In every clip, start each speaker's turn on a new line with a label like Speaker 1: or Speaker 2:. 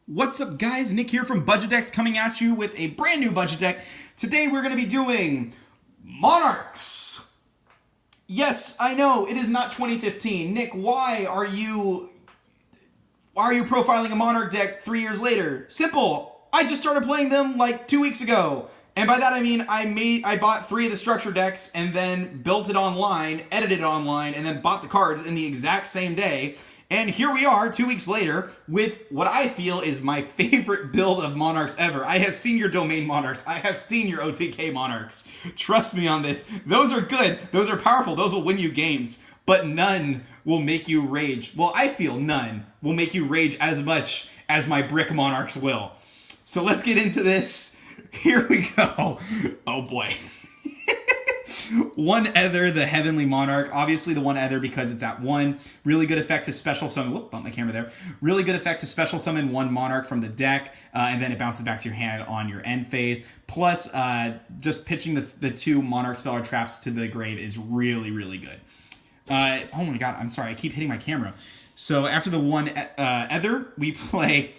Speaker 1: What's up, guys? Nick here from Budget Decks coming at you with a brand new budget deck. Today we're going to be doing Monarchs. Yes, I know, it is not 2015. Nick, why are you profiling a Monarch deck 3 years later? Simple. I just started playing them like 2 weeks ago. And by that I mean I bought 3 of the structure decks and then built it online, edited it online, and then bought the cards in the exact same day. And here we are 2 weeks later with what I feel is my favorite build of Monarchs ever. I have seen your domain Monarchs. I have seen your OTK Monarchs. Trust me on this. Those are good. Those are powerful. Those will win you games. But none will make you rage. Well, I feel none will make you rage as much as my brick Monarchs will. So let's get into this. Here we go. Oh boy. One Ether, the Heavenly Monarch. Obviously the one Ether because it's at 1. Really good effect to special summon. Whoop, bumped my camera there. Really good effect to special summon 1 Monarch from the deck. And then it bounces back to your hand on your end phase. Plus, just pitching the 2 Monarch Speller Traps to the grave is really, really good. Oh my god, I'm sorry. I keep hitting my camera. So after the 1 Ether, we play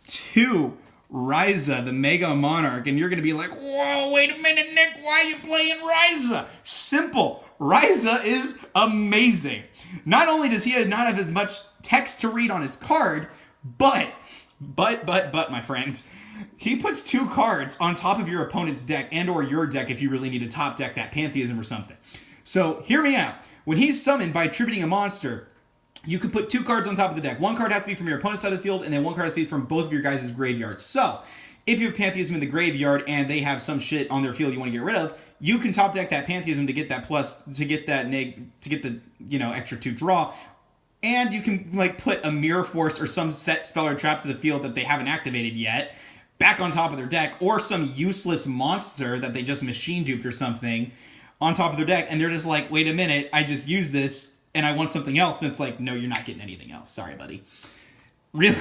Speaker 1: 2 Araiza, the Mega Monarch, and you're going to be like, whoa, wait a minute, Nick, why are you playing Araiza? Simple. Araiza is amazing. Not only does he not have as much text to read on his card, but, my friends, he puts 2 cards on top of your opponent's deck and or your deck if you really need to top deck that Pantheism or something. So, hear me out. When he's summoned by attributing a monster, you can put 2 cards on top of the deck. 1 card has to be from your opponent's side of the field, and then 1 card has to be from both of your guys' graveyards. So, if you have Pantheism in the graveyard and they have some shit on their field you want to get rid of, you can top deck that Pantheism to get that plus, to get the extra 2 draw, and you can like put a Mirror Force or some set spell or trap to the field that they haven't activated yet back on top of their deck, or some useless monster that they just machine duped or something on top of their deck, and they're just like, wait a minute, I just used this and I want something else, and it's like, no, you're not getting anything else. Sorry, buddy. Really?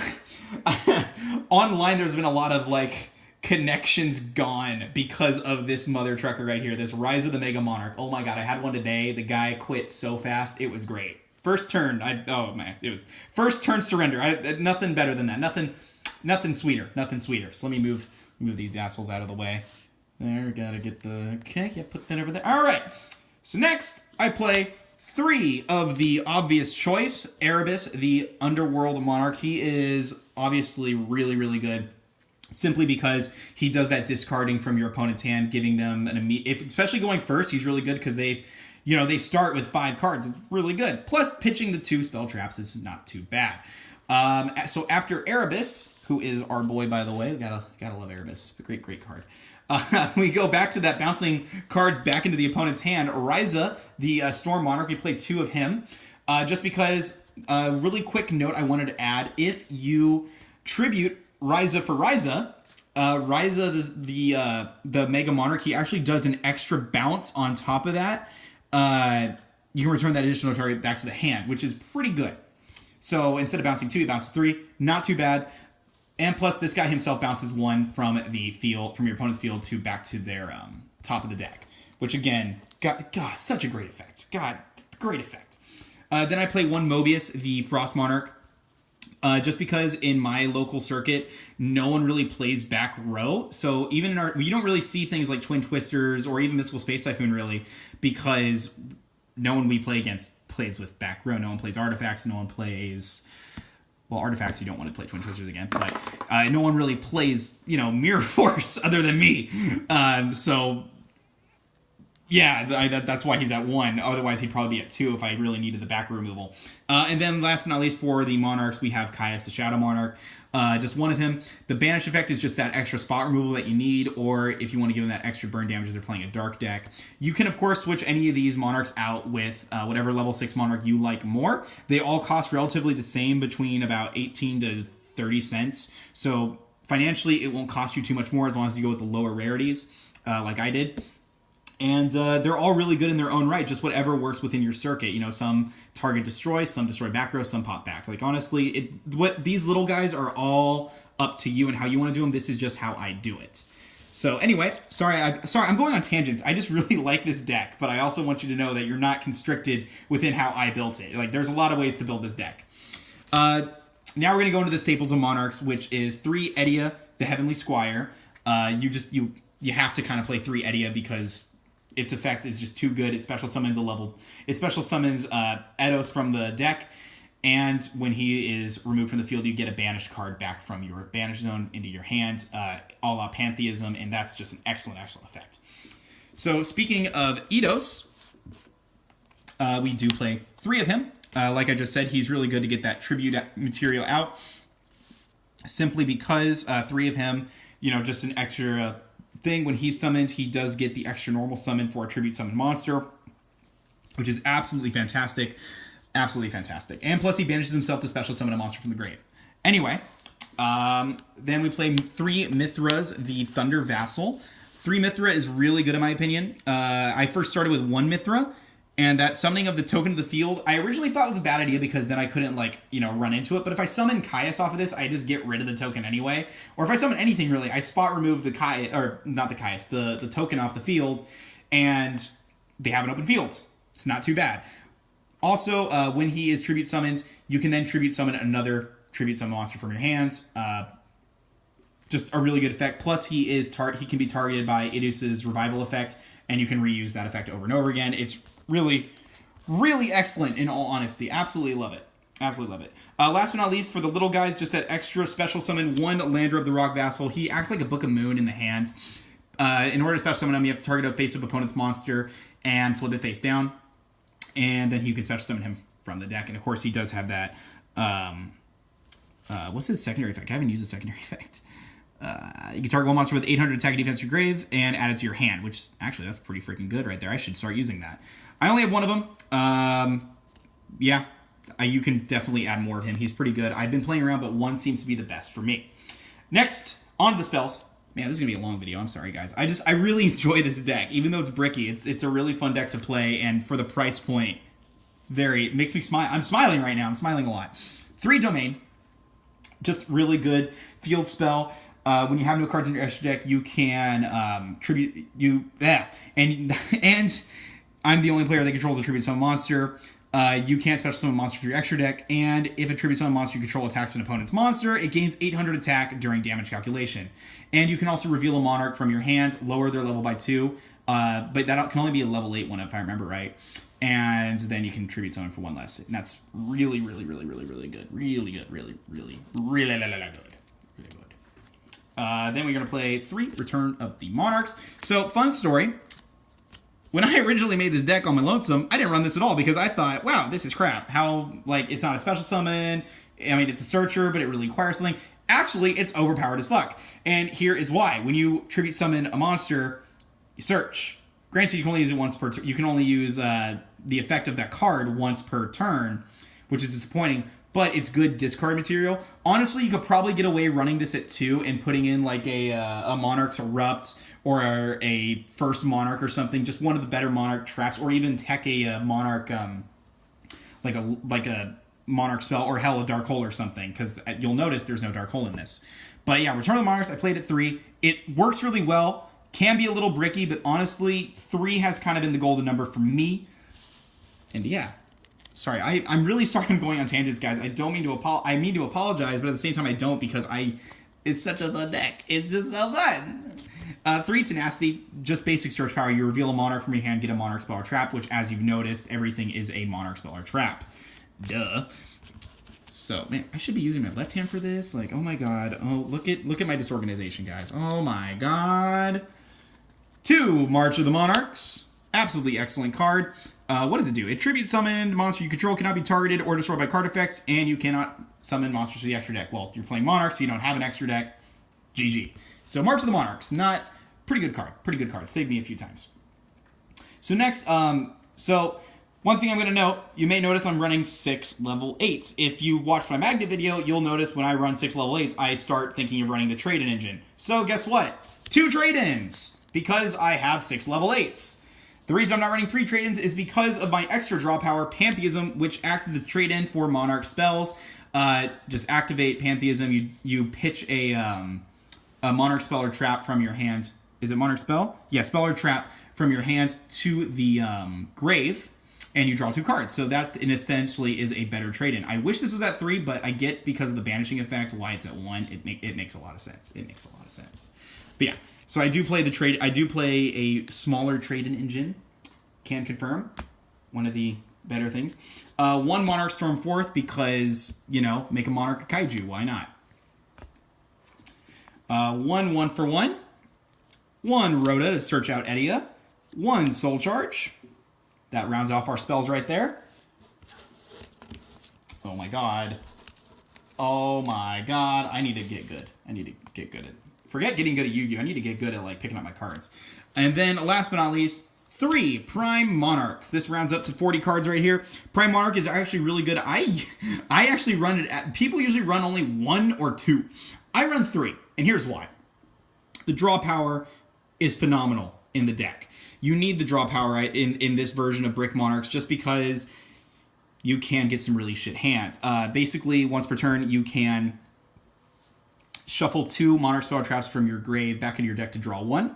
Speaker 1: Online, there's been a lot of, like, connections gone because of this mother trucker right here, this Rise of the Mega Monarch. Oh my god, I had one today. The guy quit so fast. It was great. First turn, it was first turn surrender. Nothing better than that. Nothing sweeter. Nothing sweeter. So let me move these assholes out of the way. There, gotta get the... Okay, yeah, put that over there. All right. So next, I play 3 of the obvious choice. Erebus, the Underworld Monarch. He is obviously really, really good, simply because he does that discarding from your opponent's hand, giving them an immediate... Especially going first, he's really good because they start with 5 cards. It's really good. Plus, pitching the 2 spell traps is not too bad. So after Erebus, who is our boy, by the way, gotta love Erebus. Great, great card. We go back to that bouncing cards back into the opponent's hand. Araiza, the Storm Monarch, we play 2 of him. Just because, really quick note I wanted to add, if you tribute Araiza for Araiza, the Mega Monarch, he actually does an extra bounce on top of that. You can return that additional target back to the hand, which is pretty good. So instead of bouncing 2, he bounces 3. Not too bad. And plus, this guy himself bounces 1 from the field, from your opponent's field to back to their top of the deck. Which again, God, such a great effect. God, great effect. Then I play 1 Mobius, the Frost Monarch. Just because in my local circuit, no one really plays back row. So even in you don't really see things like Twin Twisters or even Mystical Space Typhoon really, because no one we play against plays with back row. No one plays artifacts. No one plays... Well, artifacts, you don't want to play Twin Twisters again, but no one really plays, Mirror Force other than me. So, yeah, that's why he's at 1. Otherwise, he'd probably be at 2 if I really needed the back removal. And then last but not least, for the Monarchs, we have Caius, the Shadow Monarch. Just 1 of him. The Banish effect is just that extra spot removal that you need, or if you want to give them that extra burn damage if they're playing a dark deck. You can, of course, switch any of these Monarchs out with whatever level 6 Monarch you like more. They all cost relatively the same, between about 18 to 30 cents. So financially, it won't cost you too much more as long as you go with the lower rarities, like I did. And they're all really good in their own right, just whatever works within your circuit. Some target destroy, some destroy back row, some pop back. Like, honestly, what these little guys are all up to you and how you want to do them. This is just how I do it. So anyway, sorry, I'm going on tangents. I just really like this deck, but I also want you to know that you're not constricted within how I built it. Like, there's a lot of ways to build this deck. Now we're going to go into the staples of Monarchs, which is 3 Edia, the Heavenly Squire. You have to kind of play 3 Edia because its effect is just too good. It special summons Eidos from the deck, and when he is removed from the field, you get a banished card back from your banish zone into your hand, a la Pantheism, and that's just an excellent, excellent effect. So speaking of Eidos, we do play 3 of him. Like I just said, he's really good to get that tribute material out, simply because 3 of him, just an extra thing. When he's summoned, he does get the extra normal summon for a tribute summon monster, which is absolutely fantastic. Absolutely fantastic. And plus he banishes himself to special summon a monster from the grave. Anyway, then we play 3 Mithras, the Thunder Vassal. 3 Mithra is really good in my opinion. I first started with 1 Mithra, and that summoning of the token to the field, I originally thought was a bad idea because then I couldn't, run into it. But if I summon Caius off of this, I just get rid of the token anyway. Or if I summon anything, really, I spot remove the Caius, or not the Caius, the token off the field, and they have an open field. It's not too bad. Also, when he is tribute summoned, you can then tribute summon another tribute summon monster from your hand. Just a really good effect. Plus, he can be targeted by Eidos' revival effect, and you can reuse that effect over and over again. It's really, really excellent in all honesty. Absolutely love it. Absolutely love it. Last but not least, for the little guys, just that extra special summon 1 Lander of the Rock Vassal. He acts like a Book of Moon in the hand. In order to special summon him, you have to target a face-up opponent's monster and flip it face down. And then you can special summon him from the deck. And of course, he does have that. What's his secondary effect? I haven't used his secondary effect. You can target 1 monster with 800 attack and defense to your grave and add it to your hand, which actually that's pretty freaking good right there. I should start using that. I only have 1 of them. You can definitely add more of him. He's pretty good. I've been playing around, but 1 seems to be the best for me. Next, on to the spells. Man, this is going to be a long video. I'm sorry, guys. I really enjoy this deck. Even though it's bricky, it's a really fun deck to play, and for the price point, it makes me smile. I'm smiling right now. I'm smiling a lot. 3 Domain. Just really good field spell. When you have no cards in your extra deck, you can tribute... And I'm the only player that controls a tribute summon monster. You can't special summon a monster for your extra deck, and if a tribute summon monster you control attacks an opponent's monster, it gains 800 attack during damage calculation. And you can also reveal a Monarch from your hand, lower their level by 2, but that can only be a level 8 one if I remember right. And then you can tribute summon for 1 less. And that's really, really, really, really, really good. Really good. Really, really, really, really good. Really good. Then we're going to play 3 Return of the Monarchs. So, fun story. When I originally made this deck on my lonesome, I didn't run this at all because I thought, wow, this is crap. How, it's not a special summon. I mean, it's a searcher, but it really requires something. Actually, it's overpowered as fuck. And here is why. When you tribute summon a monster, you search. Granted, you can only use it once per turn. You can only use the effect of that card once per turn, which is disappointing. But it's good discard material. Honestly, you could probably get away running this at 2 and putting in a Monarch's Erupt or a first Monarch or something. Just one of the better Monarch traps, or even tech a Monarch, like a Monarch spell, or hell, a Dark Hole or something. Because you'll notice there's no Dark Hole in this. But yeah, Return of the Monarchs, I played at 3. It works really well. Can be a little bricky, but honestly, 3 has kind of been the golden number for me. And yeah. Sorry, I'm really sorry I'm going on tangents, guys. I don't mean to I mean to apologize, but at the same time I don't, because it's such a fun deck. It's just so fun. 3 Tenacity, just basic search power. You reveal a Monarch from your hand, get a Monarch spell or trap, which, as you've noticed, everything is a Monarch spell or trap. Duh. So, man, I should be using my left hand for this. Oh my god. Oh, look at my disorganization, guys. Oh my god. 2 March of the Monarchs. Absolutely excellent card. What does it do? It tribute summoned monster you control cannot be targeted or destroyed by card effects, and you cannot summon monsters to the extra deck. Well, you're playing Monarchs, so you don't have an extra deck. GG. So March of the Monarchs, pretty good card. Pretty good card. Saved me a few times. So next, so one thing I'm going to note, you may notice I'm running 6 level 8s. If you watch my Magnet video, you'll notice when I run 6 level 8s, I start thinking of running the trade-in engine. So guess what? 2 trade-ins, because I have 6 level 8s. The reason I'm not running 3 trade-ins is because of my extra draw power, Pantheism, which acts as a trade-in for Monarch spells. Just activate Pantheism. You pitch a Monarch spell or trap from your hand. Is it Monarch spell? Yeah, spell or trap from your hand to the grave. and you draw 2 cards. So that essentially is a better trade-in. I wish this was at 3, but I get because of the banishing effect why it's at 1. It makes a lot of sense. It makes a lot of sense. But yeah, so I do play a smaller trade-in engine. Can confirm. One of the better things. 1 Monarch Storm 4th because, you know, make a Monarch a Kaiju. Why not? 1 for 1. 1 Rhoda to search out Edia. 1 Soul Charge. That rounds off our spells right there. Oh my god. Oh my god. I need to get good. I need to get good at... Forget getting good at Yu-Gi-Oh! I need to get good at, like, picking up my cards. And then, last but not least, 3 Prime Monarchs. This rounds up to 40 cards right here. Prime Monarch is actually really good. I actually run it at... People usually run only 1 or 2. I run 3, and here's why. The draw power is phenomenal in the deck. You need the draw power in this version of Brick Monarchs just because you can get some really shit hands. Basically, once per turn, you can shuffle 2 Monarch spell traps from your grave back into your deck to draw 1.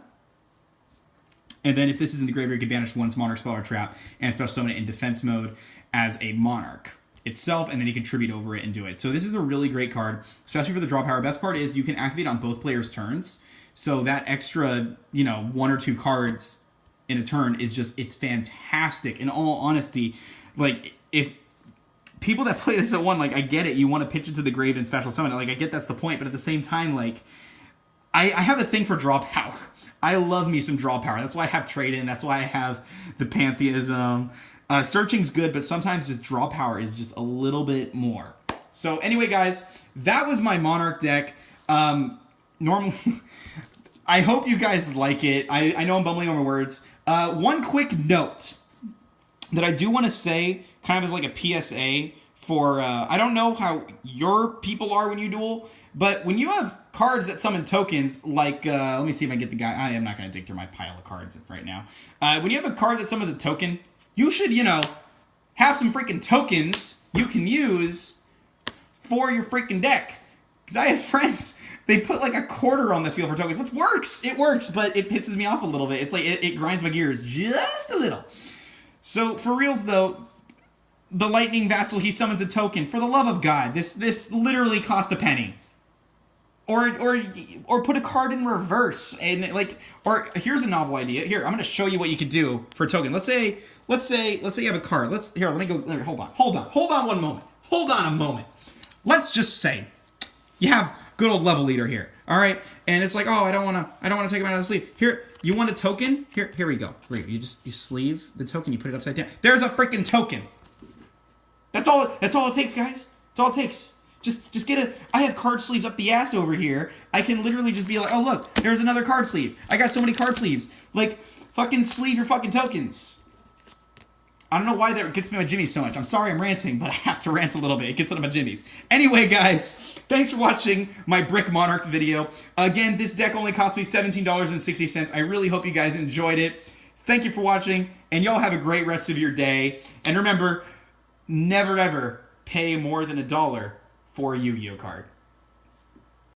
Speaker 1: And then if this is in the graveyard, you can banish 1 Monarch spell or trap and special summon it in defense mode as a Monarch itself, and then you can tribute over it and do it. So this is a really great card, especially for the draw power. Best part is you can activate on both players' turns. So that extra, you know, 1 or 2 cards in a turn is just, it's fantastic. In all honesty, like, if people that play this at 1, like, I get it, you want to pitch it to the grave and special summon it, like, I get that's the point, but at the same time, like, I have a thing for draw power. I love me some draw power. That's why I have trade-in, that's why I have the Pantheism. Searching's good, but sometimes just draw power is just a little bit more. So anyway, guys, that was my Monarch deck. Normally, I hope you guys like it. I know I'm bumbling on my words. One quick note that I do want to say, kind of as like a PSA for, I don't know how your people are when you duel, but when you have cards that summon tokens, like, let me see if I get the guy. I am not going to dig through my pile of cards right now. When you have a card that summons a token, you should, you know, have some freaking tokens you can use for your freaking deck. Because I have friends, they put like a quarter on the field for tokens, which works. It works, but it pisses me off a little bit. It's like, it grinds my gears just a little. So, for reals though, the Lightning Vassal, he summons a token. For the love of God, this literally cost a penny. Or put a card in reverse, and like, or here's a novel idea. Here, I'm going to show you what you could do for a token. Let's say you have a card. Let me go. Hold on one moment. Hold on a moment. Let's just say you have good old level leader here. All right, and it's like, oh, I don't want to take him out of the sleeve. Here, you want a token? Here we go. You sleeve the token. You put it upside down. There's a freaking token. That's all it takes, guys. That's all it takes. Just get I have card sleeves up the ass over here. I can literally just be like, oh, look, there's another card sleeve. I got so many card sleeves. Like, fucking sleeve your fucking tokens. I don't know why that gets me on my jimmies so much. I'm sorry I'm ranting, but I have to rant a little bit. It gets on my jimmies. Anyway, guys, thanks for watching my Brick Monarchs video. Again, this deck only cost me $17.60. I really hope you guys enjoyed it. Thank you for watching, and y'all have a great rest of your day. And remember, never ever pay more than $1 for a Yu-Gi-Oh card.